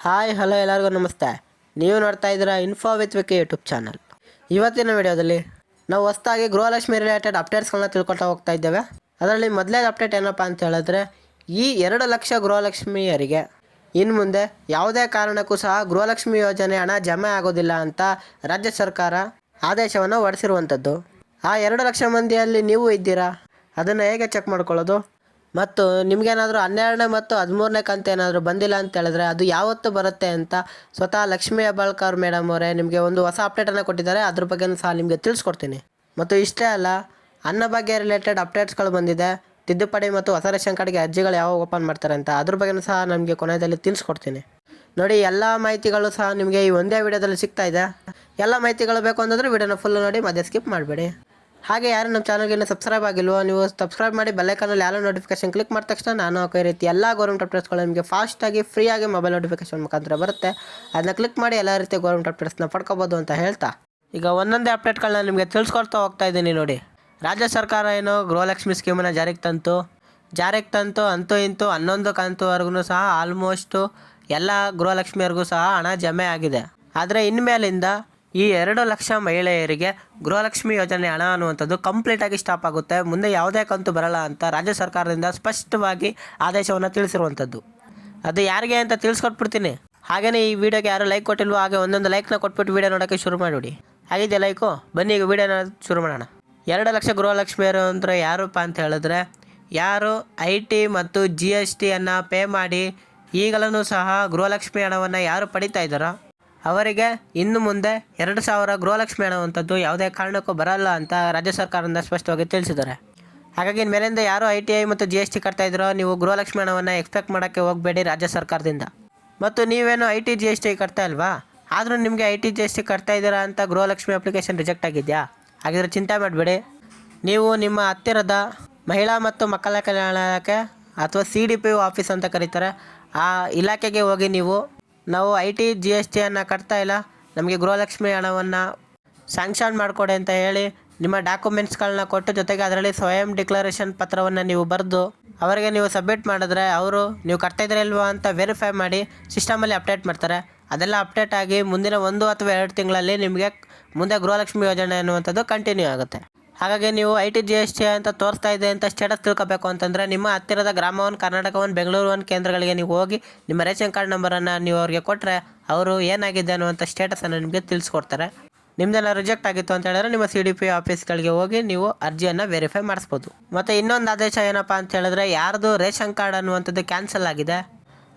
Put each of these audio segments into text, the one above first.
Hi hello ಎಲ್ಲರಿಗೂ ನಮಸ್ತೆ. ನೀವು ನೋಡ್ತಾ ಇದ್ದೀರಾ info with Vicky YouTube channel. ಇವತ್ತಿನ ವಿಡಿಯೋದಲ್ಲಿ ನಾವು ಹೊಸದಾಗಿ ಗೃಹಲಕ್ಷ್ಮಿ ರಿಲೇಟೆಡ್ ಅಪ್ಡೇಟ್ಸ್ಗಳನ್ನ ತಿಳ್ಕೊಳ್ತಾ ಹೋಗ್ತಾ ಇದ್ದೇವೆ. ಅದರಲ್ಲಿ ಮೊದಲೇ ಅಪ್ಡೇಟ್ ಏನಪ್ಪ ಅಂತ ಹೇಳಿದ್ರೆ, ಈ 2 ಲಕ್ಷ ಗೃಹಲಕ್ಷ್ಮಿಯರಿಗೆ ಇನ್ನು ಮುಂದೆ ಯಾವುದೇ ಕಾರಣಕ್ಕೂ ಸಹ ಗೃಹಲಕ್ಷ್ಮಿ ಯೋಜನೆ ಹಣ ಜಮೆ ಆಗೋದಿಲ್ಲ ಅಂತ ರಾಜ್ಯ ಸರ್ಕಾರ ಆದೇಶವನ್ನು ಹೊರಡಿಸಿರುವಂಥದ್ದು. ಆ 2 ಲಕ್ಷ ಮಂದಿಯಲ್ಲಿ ನೀವು ಇದ್ದೀರಾ? ಅದನ್ನು ಹೇಗೆ ಚೆಕ್ ಮಾಡ್ಕೊಳ್ಳೋದು? ಮತ್ತು ನಿಮಗೇನಾದರೂ 12ನೇ ಮತ್ತು 13ನೇ ಕಂತು ಏನಾದರೂ ಬಂದಿಲ್ಲ ಅಂತ ಹೇಳಿದ್ರೆ ಅದು ಯಾವತ್ತು ಬರುತ್ತೆ ಅಂತ ಸ್ವತಃ ಲಕ್ಷ್ಮೀ ಹೆಬ್ಬಾಳ್ಕರ್ ಮೇಡಮ್ ಅವರೇ ನಿಮಗೆ ಒಂದು ಹೊಸ ಅಪ್ಡೇಟನ್ನು ಕೊಟ್ಟಿದ್ದಾರೆ. ಅದ್ರ ಬಗ್ಗೆನೂ ಸಹ ನಿಮಗೆ ತಿಳಿಸ್ಕೊಡ್ತೀನಿ. ಮತ್ತು ಇಷ್ಟೇ ಅಲ್ಲ, ಅನ್ನಭಾಗ್ಯ ರಿಲೇಟೆಡ್ ಅಪ್ಡೇಟ್ಸ್ಗಳು ಬಂದಿದೆ. ತಿದ್ದುಪಡಿ ಮತ್ತು ಹೊಸ ರೇಷನ್ ಕಾರ್ಡ್ಗೆ ಅರ್ಜಿಗಳು ಯಾವಾಗ ಓಪನ್ ಮಾಡ್ತಾರೆ ಅಂತ ಅದ್ರ ಬಗ್ಗೆನೂ ಸಹ ನಮಗೆ ಕೊನೆಯಲ್ಲಿ ತಿಳಿಸ್ಕೊಡ್ತೀನಿ. ನೋಡಿ, ಎಲ್ಲ ಮಾಹಿತಿಗಳು ಸಹ ನಿಮಗೆ ಈ ಒಂದೇ ವಿಡಿಯೋದಲ್ಲಿ ಸಿಗ್ತಾ ಇದೆ. ಎಲ್ಲ ಮಾಹಿತಿಗಳು ಬೇಕು ಅಂತಂದರೆ ವಿಡಿಯೋನ ಫುಲ್ ನೋಡಿ, ಮಧ್ಯೆ ಸ್ಕಿಪ್ ಮಾಡಬೇಡಿ. ಹಾಗೆ ಯಾರು ನಮ್ಮ ಚಾನಲ್ಗೆ ಇನ್ನೂ ಸಬ್ಸ್ಕ್ರೈಬ್ ಆಗಿಲ್ವೋ ನೀವು ಸಬ್ಸ್ಕ್ರೈಬ್ ಮಾಡಿ, ಬೆಲ್ಲೈಕನಲ್ಲಿ ಯಾರೋ ನೋಟಿಫಿಕೇಶನ್ ಕ್ಲಿಕ್ ಮಾಡಿದ ತಕ್ಷಣ ನಾನು ಈ ರೀತಿ ಎಲ್ಲ ಗೌರ್ಮೆಂಟ್ ಅಪ್ಡೇಟ್ಸ್ಗಳು ನಿಮಗೆ ಫಾಸ್ಟಾಗಿ ಫ್ರೀಯಾಗಿ ಮೊಬೈಲ್ ನೋಟಿಫಿಕೇಶನ್ ಮುಖಾಂತರ ಬರುತ್ತೆ. ಅದನ್ನ ಕ್ಲಿಕ್ ಮಾಡಿ ಎಲ್ಲ ರೀತಿಯ ಗೌರ್ಮೆಂಟ್ ಅಪ್ಡೇಟ್ಸ್ನ ಪಡ್ಕೋಬೋದು ಅಂತ ಹೇಳ್ತಾ, ಈಗ ಒಂದೊಂದೇ ಅಪ್ಡೇಟ್ಗಳನ್ನ ನಿಮಗೆ ತಿಳಿಸ್ಕೊಡ್ತಾ ಹೋಗ್ತಾ ಇದ್ದೀನಿ. ನೋಡಿ, ರಾಜ್ಯ ಸರ್ಕಾರ ಏನು ಗೃಹಲಕ್ಷ್ಮಿ ಸ್ಕೀಮನ್ನು ಜಾರಿಗೆ ತಂತು ಅಂತೂ ಇಂತೂ 11 ಕಂತುವರೆಗೂ ಸಹ ಆಲ್ಮೋಸ್ಟು ಎಲ್ಲ ಗೃಹಲಕ್ಷ್ಮಿಯರಿಗೂ ಸಹ ಹಣ ಜಮೆ ಆಗಿದೆ. ಆದರೆ ಇನ್ಮೇಲಿಂದ ಈ 2 ಲಕ್ಷ ಮಹಿಳೆಯರಿಗೆ ಗೃಹಲಕ್ಷ್ಮಿ ಯೋಜನೆ ಹಣ ಅನ್ನುವಂಥದ್ದು ಕಂಪ್ಲೀಟಾಗಿ ಸ್ಟಾಪ್ ಆಗುತ್ತೆ. ಮುಂದೆ ಯಾವುದೇ ಕಂತು ಬರಲ್ಲ ಅಂತ ರಾಜ್ಯ ಸರ್ಕಾರದಿಂದ ಸ್ಪಷ್ಟವಾಗಿ ಆದೇಶವನ್ನು ತಿಳಿಸಿರುವಂಥದ್ದು. ಅದು ಯಾರಿಗೆ ಅಂತ ತಿಳಿಸ್ಕೊಟ್ಬಿಡ್ತೀನಿ. ಹಾಗೆಯೇ ಈ ವಿಡಿಯೋಗೆ ಯಾರು ಲೈಕ್ ಕೊಟ್ಟಿಲ್ವೋ ಹಾಗೆ ಒಂದೊಂದು ಲೈಕ್ನ ಕೊಟ್ಬಿಟ್ಟು ವಿಡಿಯೋ ನೋಡೋಕ್ಕೆ ಶುರು ಮಾಡಿಬಿಡಿ. ಹಾಗಿದೆಯಾ ಲೈಕು? ಬನ್ನಿ ಈಗ ವಿಡಿಯೋನ ಶುರು ಮಾಡೋಣ. 2 ಲಕ್ಷ ಗೃಹಲಕ್ಷ್ಮಿಯರು ಅಂದರೆ ಯಾರಪ್ಪ ಅಂತ ಹೇಳಿದ್ರೆ, ಯಾರು IT ಮತ್ತು GST ಪೇ ಮಾಡಿ ಈಗಲೂ ಸಹ ಗೃಹಲಕ್ಷ್ಮಿ ಹಣವನ್ನು ಯಾರು ಪಡಿತಾ ಇದ್ದಾರೋ ಅವರಿಗೆ ಇನ್ನು ಮುಂದೆ 2,000 ಗೃಹಲಕ್ಷ್ಮಿ ಹಣವಂಥದ್ದು ಯಾವುದೇ ಕಾರಣಕ್ಕೂ ಬರಲ್ಲ ಅಂತ ರಾಜ್ಯ ಸರ್ಕಾರದಿಂದ ಸ್ಪಷ್ಟವಾಗಿ ತಿಳಿಸಿದ್ದಾರೆ. ಹಾಗಾಗಿ ಮೇಲಿಂದ ಯಾರು ITI ಮತ್ತು GST ಕಟ್ತಾ ಇದ್ದೀರೋ ನೀವು ಗೃಹಲಕ್ಷ್ಮಿ ಹಣವನ್ನು ಎಕ್ಸ್ಪೆಕ್ಟ್ ಮಾಡೋಕ್ಕೆ ಹೋಗಬೇಡಿ ರಾಜ್ಯ ಸರ್ಕಾರದಿಂದ. ಮತ್ತು ನೀವೇನು IT GST ಕಟ್ತಾ ಇಲ್ವಾ? ಆದರೂ ನಿಮಗೆ IT GST ಕಟ್ತಾ ಇದ್ದೀರಾ ಅಂತ ಗೃಹಲಕ್ಷ್ಮಿ ಅಪ್ಲಿಕೇಶನ್ ರಿಜೆಕ್ಟ್ ಆಗಿದೆಯಾ? ಹಾಗಿದ್ರೆ ಚಿಂತೆ ಮಾಡಬೇಡಿ. ನೀವು ನಿಮ್ಮ ಹತ್ತಿರದ ಮಹಿಳಾ ಮತ್ತು ಮಕ್ಕಳ ಕಲ್ಯಾಣ ಇಲಾಖೆ ಅಥವಾ CDPO ಆಫೀಸ್ ಅಂತ ಕರೀತಾರೆ, ಆ ಇಲಾಖೆಗೆ ಹೋಗಿ ನಾವು IT GST ಕಟ್ತಾ ಇಲ್ಲ, ನಮಗೆ ಗೃಹಲಕ್ಷ್ಮಿ ಹಣವನ್ನು ಸ್ಯಾಂಕ್ಷನ್ ಮಾಡಿಕೊಡಿ ಅಂತ ಹೇಳಿ ನಿಮ್ಮ ಡಾಕ್ಯುಮೆಂಟ್ಸ್ಗಳನ್ನ ಕೊಟ್ಟು, ಜೊತೆಗೆ ಅದರಲ್ಲಿ ಸ್ವಯಂ ಡಿಕ್ಲರೇಷನ್ ಪತ್ರವನ್ನು ನೀವು ಬರೆದು ಅವರಿಗೆ ನೀವು ಸಬ್ಮಿಟ್ ಮಾಡಿದ್ರೆ ಅವರು ನೀವು ಕಟ್ತಾ ಇದ್ದೀರಾ ಇಲ್ವಾ ಅಂತ ವೆರಿಫೈ ಮಾಡಿ ಸಿಸ್ಟಮಲ್ಲಿ ಅಪ್ಡೇಟ್ ಮಾಡ್ತಾರೆ. ಅದೆಲ್ಲ ಅಪ್ಡೇಟ್ ಆಗಿ ಮುಂದಿನ 1 ಅಥವಾ 2 ತಿಂಗಳಲ್ಲಿ ನಿಮಗೆ ಮುಂದೆ ಗೃಹಲಕ್ಷ್ಮಿ ಯೋಜನೆ ಅನ್ನುವಂಥದ್ದು ಕಂಟಿನ್ಯೂ ಆಗುತ್ತೆ. ಹಾಗಾಗಿ ನೀವು IT GST ಅಂತ ತೋರಿಸ್ತಾ ಇದೆ ಅಂತ ಸ್ಟೇಟಸ್ ತಿಳ್ಕೊಬೇಕು ಅಂತಂದರೆ ನಿಮ್ಮ ಹತ್ತಿರದ ಗ್ರಾಮ 1, ಕರ್ನಾಟಕ 1, ಬೆಂಗಳೂರು 1 ಕೇಂದ್ರಗಳಿಗೆ ನೀವು ಹೋಗಿ ನಿಮ್ಮ ರೇಷನ್ ಕಾರ್ಡ್ ನಂಬರನ್ನು ನೀವು ಅವ್ರಿಗೆ ಕೊಟ್ಟರೆ ಅವರು ಏನಾಗಿದೆ ಅನ್ನುವಂಥ ಸ್ಟೇಟಸನ್ನು ನಿಮಗೆ ತಿಳಿಸ್ಕೊಡ್ತಾರೆ. ನಿಮ್ಮದೆಲ್ಲ ರಿಜೆಕ್ಟ್ ಆಗಿತ್ತು ಅಂತ ಹೇಳಿದ್ರೆ ನಿಮ್ಮ CDPO ಆಫೀಸ್ಗಳಿಗೆ ಹೋಗಿ ನೀವು ಅರ್ಜಿಯನ್ನು ವೆರಿಫೈ ಮಾಡಿಸ್ಬೋದು. ಮತ್ತು ಇನ್ನೊಂದು ಆದೇಶ ಏನಪ್ಪ ಅಂತ ಹೇಳಿದ್ರೆ, ಯಾರ್ದು ರೇಷನ್ ಕಾರ್ಡ್ ಅನ್ನುವಂಥದ್ದು ಕ್ಯಾನ್ಸಲ್ ಆಗಿದೆ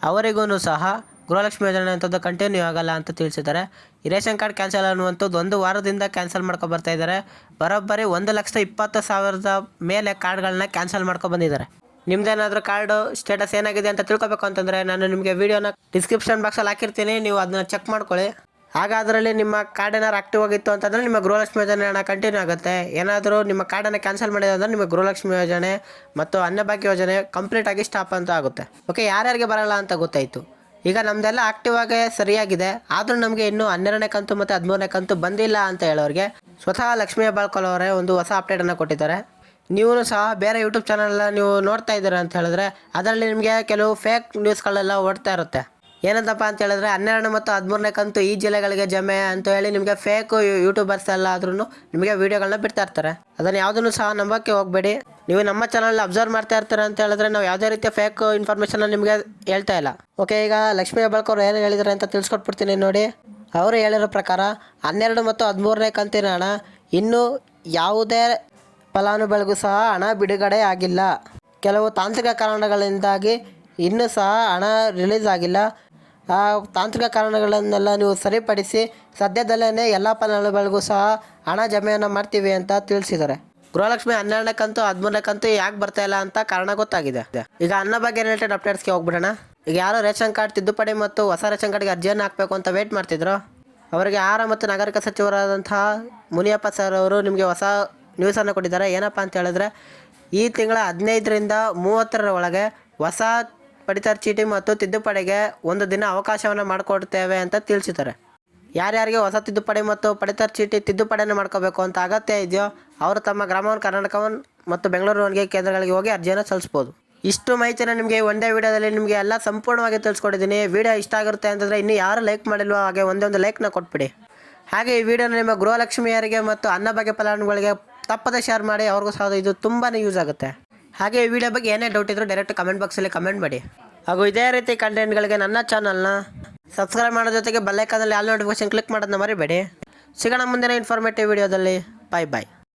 ಅವರಿಗೂ ಸಹ ಗೃಹಲಕ್ಷ್ಮಿ ಯೋಜನೆ ಅಂಥದ್ದು ಕಂಟಿನ್ಯೂ ಆಗಲ್ಲ ಅಂತ ತಿಳಿಸಿದ್ದಾರೆ. ಈ ರೇಷನ್ ಕಾರ್ಡ್ ಕ್ಯಾನ್ಸಲ್ ಅನ್ನುವಂಥದ್ದು 1 ವಾರದಿಂದ ಕ್ಯಾನ್ಸಲ್ ಬರ್ತಾ ಇದ್ದಾರೆ. ಬರೋಬ್ಬರಿ 1,20,000 ಮೇಲೆ ಕಾರ್ಡ್ಗಳನ್ನ ಕ್ಯಾನ್ಸಲ್ ಬಂದಿದ್ದಾರೆ. ನಿಮ್ದೇನಾದರೂ ಕಾರ್ಡು ಸ್ಟೇಟಸ್ ಏನಾಗಿದೆ ಅಂತ ತಿಳ್ಕೊಬೇಕು ಅಂತಂದರೆ ನಾನು ನಿಮಗೆ ವೀಡಿಯೋನ ಡಿಸ್ಕ್ರಿಪ್ಷನ್ ಬಾಕ್ಸಲ್ಲಿ ಹಾಕಿರ್ತೀನಿ, ನೀವು ಅದನ್ನ ಚೆಕ್ ಮಾಡ್ಕೊಳ್ಳಿ. ಆಗ ಅದರಲ್ಲಿ ನಿಮ್ಮ ಕಾರ್ಡ್ ಏನಾದ್ರು ಆಕ್ಟಿವ್ ಆಗಿತ್ತು ಅಂತಂದರೆ ನಿಮ್ಮ ಗೃಹಲಕ್ಷ್ಮಿ ಯೋಜನೆ ಹಣ ಕಂಟಿನ್ಯೂ ಆಗುತ್ತೆ. ಏನಾದರೂ ನಿಮ್ಮ ಕಾರ್ಡನ್ನು ಕ್ಯಾನ್ಸಲ್ ಮಾಡಿದೆ ಅಂದರೆ ನಿಮ್ಮ ಗೃಹಲಕ್ಷ್ಮಿ ಯೋಜನೆ ಮತ್ತು ಅನ್ನಭಾಗ್ಯ ಯೋಜನೆ ಕಂಪ್ಲೀಟಾಗಿ ಸ್ಟಾಪ್ ಅಂತ ಆಗುತ್ತೆ. ಓಕೆ, ಯಾರ್ಯಾರಿಗೆ ಬರಲ್ಲ ಅಂತ ಗೊತ್ತಾಯಿತು. ಈಗ ನಮ್ಮದೆಲ್ಲ ಆಕ್ಟಿವ್ ಆಗಿ ಸರಿಯಾಗಿದೆ, ಆದರೂ ನಮಗೆ ಇನ್ನೂ 12ನೇ ಕಂತು ಮತ್ತು 13ನೇ ಕಂತು ಬಂದಿಲ್ಲ ಅಂತ ಹೇಳೋರಿಗೆ ಸ್ವತಃ ಲಕ್ಷ್ಮೀ ಹೆಬ್ಬಾಳ್ಕರ್ ಅವರೇ ಒಂದು ಹೊಸ ಅಪ್ಡೇಟನ್ನು ಕೊಟ್ಟಿದ್ದಾರೆ. ನೀವು ಸಹ ಬೇರೆ ಯೂಟ್ಯೂಬ್ ಚಾನಲ್ ನೀವು ನೋಡ್ತಾ ಇದ್ದೀರಾ ಅಂತ ಹೇಳಿದ್ರೆ ಅದರಲ್ಲಿ ನಿಮಗೆ ಕೆಲವು ಫೇಕ್ ನ್ಯೂಸ್ಗಳೆಲ್ಲ ಓಡ್ತಾ ಇರುತ್ತೆ. ಏನಂತಪ್ಪ ಅಂತ ಹೇಳಿದ್ರೆ 12 ಮತ್ತು 13ನೇ ಕಂತು ಈ ಜಿಲ್ಲೆಗಳಿಗೆ ಜಮೆ ಅಂತ ಹೇಳಿ ನಿಮಗೆ ಫೇಕ್ ಯೂಟ್ಯೂಬರ್ಸ್ ಎಲ್ಲ ಆದ್ರೂ ನಿಮಗೆ ವೀಡಿಯೋಗಳನ್ನ ಬಿಡ್ತಾ ಇರ್ತಾರೆ. ಅದನ್ನು ಯಾವುದನ್ನು ಸಹ ನಂಬೋಕ್ಕೆ ಹೋಗಬೇಡಿ. ನೀವು ನಮ್ಮ ಚಾನಲ್ ಅಬ್ಸರ್ವ್ ಮಾಡ್ತಾ ಇರ್ತಾರೆ ಅಂತ ಹೇಳಿದ್ರೆ ನಾವು ಯಾವುದೇ ರೀತಿಯ ಫೇಕ್ ಇನ್ಫಾರ್ಮೇಷನ್ ನಿಮಗೆ ಹೇಳ್ತಾ ಇಲ್ಲ. ಓಕೆ, ಈಗ ಲಕ್ಷ್ಮೀ ಹೆಬ್ಬಾಳ್ಕರ್ ಏನು ಹೇಳಿದ್ದಾರೆ ಅಂತ ತಿಳಿಸ್ಕೊಟ್ಬಿಡ್ತೀನಿ. ನೋಡಿ, ಅವರು ಹೇಳಿರೋ ಪ್ರಕಾರ 12 ಮತ್ತು 13ನೇ ಕಂತಿನ ಹಣ ಇನ್ನೂ ಯಾವುದೇ ಫಲಾನುಭವಿಗಳಿಗೂ ಸಹ ಹಣ ಬಿಡುಗಡೆ ಆಗಿಲ್ಲ. ಕೆಲವು ತಾಂತ್ರಿಕ ಕಾರಣಗಳಿಂದಾಗಿ ಇನ್ನೂ ಸಹ ಹಣ ರಿಲೀಸ್ ಆಗಿಲ್ಲ. ಆ ತಾಂತ್ರಿಕ ಕಾರಣಗಳನ್ನೆಲ್ಲ ನೀವು ಸರಿಪಡಿಸಿ ಸದ್ಯದಲ್ಲೇ ಎಲ್ಲ ಫಲಾನುಭವಿಗಳಿಗೂ ಸಹ ಹಣ ಜಮೆಯನ್ನು ಮಾಡ್ತೀವಿ ಅಂತ ತಿಳಿಸಿದ್ದಾರೆ. ಗೃಹಲಕ್ಷ್ಮಿ 12ನೇ ಕಂತು 13ನೇ ಕಂತು ಯಾಕೆ ಬರ್ತಾ ಇಲ್ಲ ಅಂತ ಕಾರಣ ಗೊತ್ತಾಗಿದೆ. ಈಗ ಅನ್ನಭಾಗ್ಯ ರಿಲೇಟೆಡ್ ಅಪ್ಡೇಟ್ಸ್ಗೆ ಹೋಗ್ಬಿಡೋಣ. ಈಗ ಯಾರು ರೇಷನ್ ಕಾರ್ಡ್ ತಿದ್ದುಪಡಿ ಮತ್ತು ಹೊಸ ರೇಷನ್ ಕಾರ್ಡ್ಗೆ ಅರ್ಜಿಯನ್ನು ಹಾಕಬೇಕು ಅಂತ ವೇಟ್ ಮಾಡ್ತಿದ್ರು ಅವರಿಗೆ ಆಹಾರ ಮತ್ತು ನಾಗರಿಕ ಸಚಿವರಾದಂತಹ ಮುನಿಯಪ್ಪ ಸರ್ ಅವರು ನಿಮಗೆ ಹೊಸ ನ್ಯೂಸನ್ನು ಕೊಟ್ಟಿದ್ದಾರೆ. ಏನಪ್ಪ ಅಂತ ಹೇಳಿದ್ರೆ, ಈ ತಿಂಗಳ 15ರಿಂದ 30ರ ಒಳಗೆ ಹೊಸ ಪಡಿತರ ಚೀಟಿ ಮತ್ತು ತಿದ್ದುಪಡಿಗೆ 1 ದಿನ ಅವಕಾಶವನ್ನು ಮಾಡಿಕೊಡ್ತೇವೆ ಅಂತ ತಿಳಿಸಿದ್ದಾರೆ. ಯಾರ್ಯಾರಿಗೆ ಹೊಸ ತಿದ್ದುಪಡಿ ಮತ್ತು ಪಡಿತರ ಚೀಟಿ ತಿದ್ದುಪಡಿಯನ್ನು ಮಾಡ್ಕೋಬೇಕು ಅಂತ ಅಗತ್ಯ ಇದೆಯೋ ಅವರು ತಮ್ಮ ಗ್ರಾಮ 1, ಕರ್ನಾಟಕ 1 ಮತ್ತು ಬೆಂಗಳೂರು 1 ಕೇಂದ್ರಗಳಿಗೆ ಹೋಗಿ ಅರ್ಜಿಯನ್ನು ಸಲ್ಲಿಸ್ಬೋದು. ಇಷ್ಟು ಮಾಹಿತಿನ ನಿಮಗೆ ಒಂದೇ ವಿಡಿಯೋದಲ್ಲಿ ನಿಮಗೆ ಎಲ್ಲ ಸಂಪೂರ್ಣವಾಗಿ ತಿಳಿಸ್ಕೊಟ್ಟಿದ್ದೀನಿ. ವಿಡಿಯೋ ಇಷ್ಟ ಆಗಿರುತ್ತೆ ಅಂತಂದರೆ ಇನ್ನೂ ಯಾರು ಲೈಕ್ ಮಾಡಿಲ್ವೋ ಹಾಗೆ ಒಂದೊಂದು ಲೈಕ್ನ ಕೊಟ್ಬಿಡಿ. ಹಾಗೆ ಈ ವಿಡಿಯೋನ ನಿಮ್ಮ ಗೃಹಲಕ್ಷ್ಮಿಯರಿಗೆ ಮತ್ತು ಅನ್ನಭಾಗ್ಯ ಫಲಾನುಭವಿಗಳಿಗೆ ತಪ್ಪದೆ ಶೇರ್ ಮಾಡಿ, ಅವ್ರಿಗೂ ಸಹ ಇದು ತುಂಬಾ ಯೂಸ್ ಆಗುತ್ತೆ. ಹಾಗೆ ಈ ವಿಡಿಯೋ ಬಗ್ಗೆ ಏನೇ ಡೌಟ್ ಇದ್ದರೂ ಡೈರೆಕ್ಟ್ ಕಮೆಂಟ್ ಬಾಕ್ಸಲ್ಲಿ ಕಮೆಂಟ್ ಮಾಡಿ. ಹಾಗೂ ಇದೇ ರೀತಿ ಕಂಟೆಂಟ್ಗಳಿಗೆ ನನ್ನ ಚಾನಲ್ನ ಸಬ್ಸ್ಕ್ರೈಬ್ ಮಾಡೋ ಜೊತೆಗೆ ಬೆಲ್ ಐಕಾನಲ್ಲಿ ಆಲ್ ನೋಟಿಫಿಕೇಶನ್ ಕ್ಲಿಕ್ ಮಾಡೋದನ್ನ ಮರಿಬೇಡಿ. ಸಿಗೋಣ ಮುಂದಿನ ಇನ್ಫಾರ್ಮೇಟಿವ್ ವಿಡಿಯೋದಲ್ಲಿ. ಬಾಯ್ ಬಾಯ್.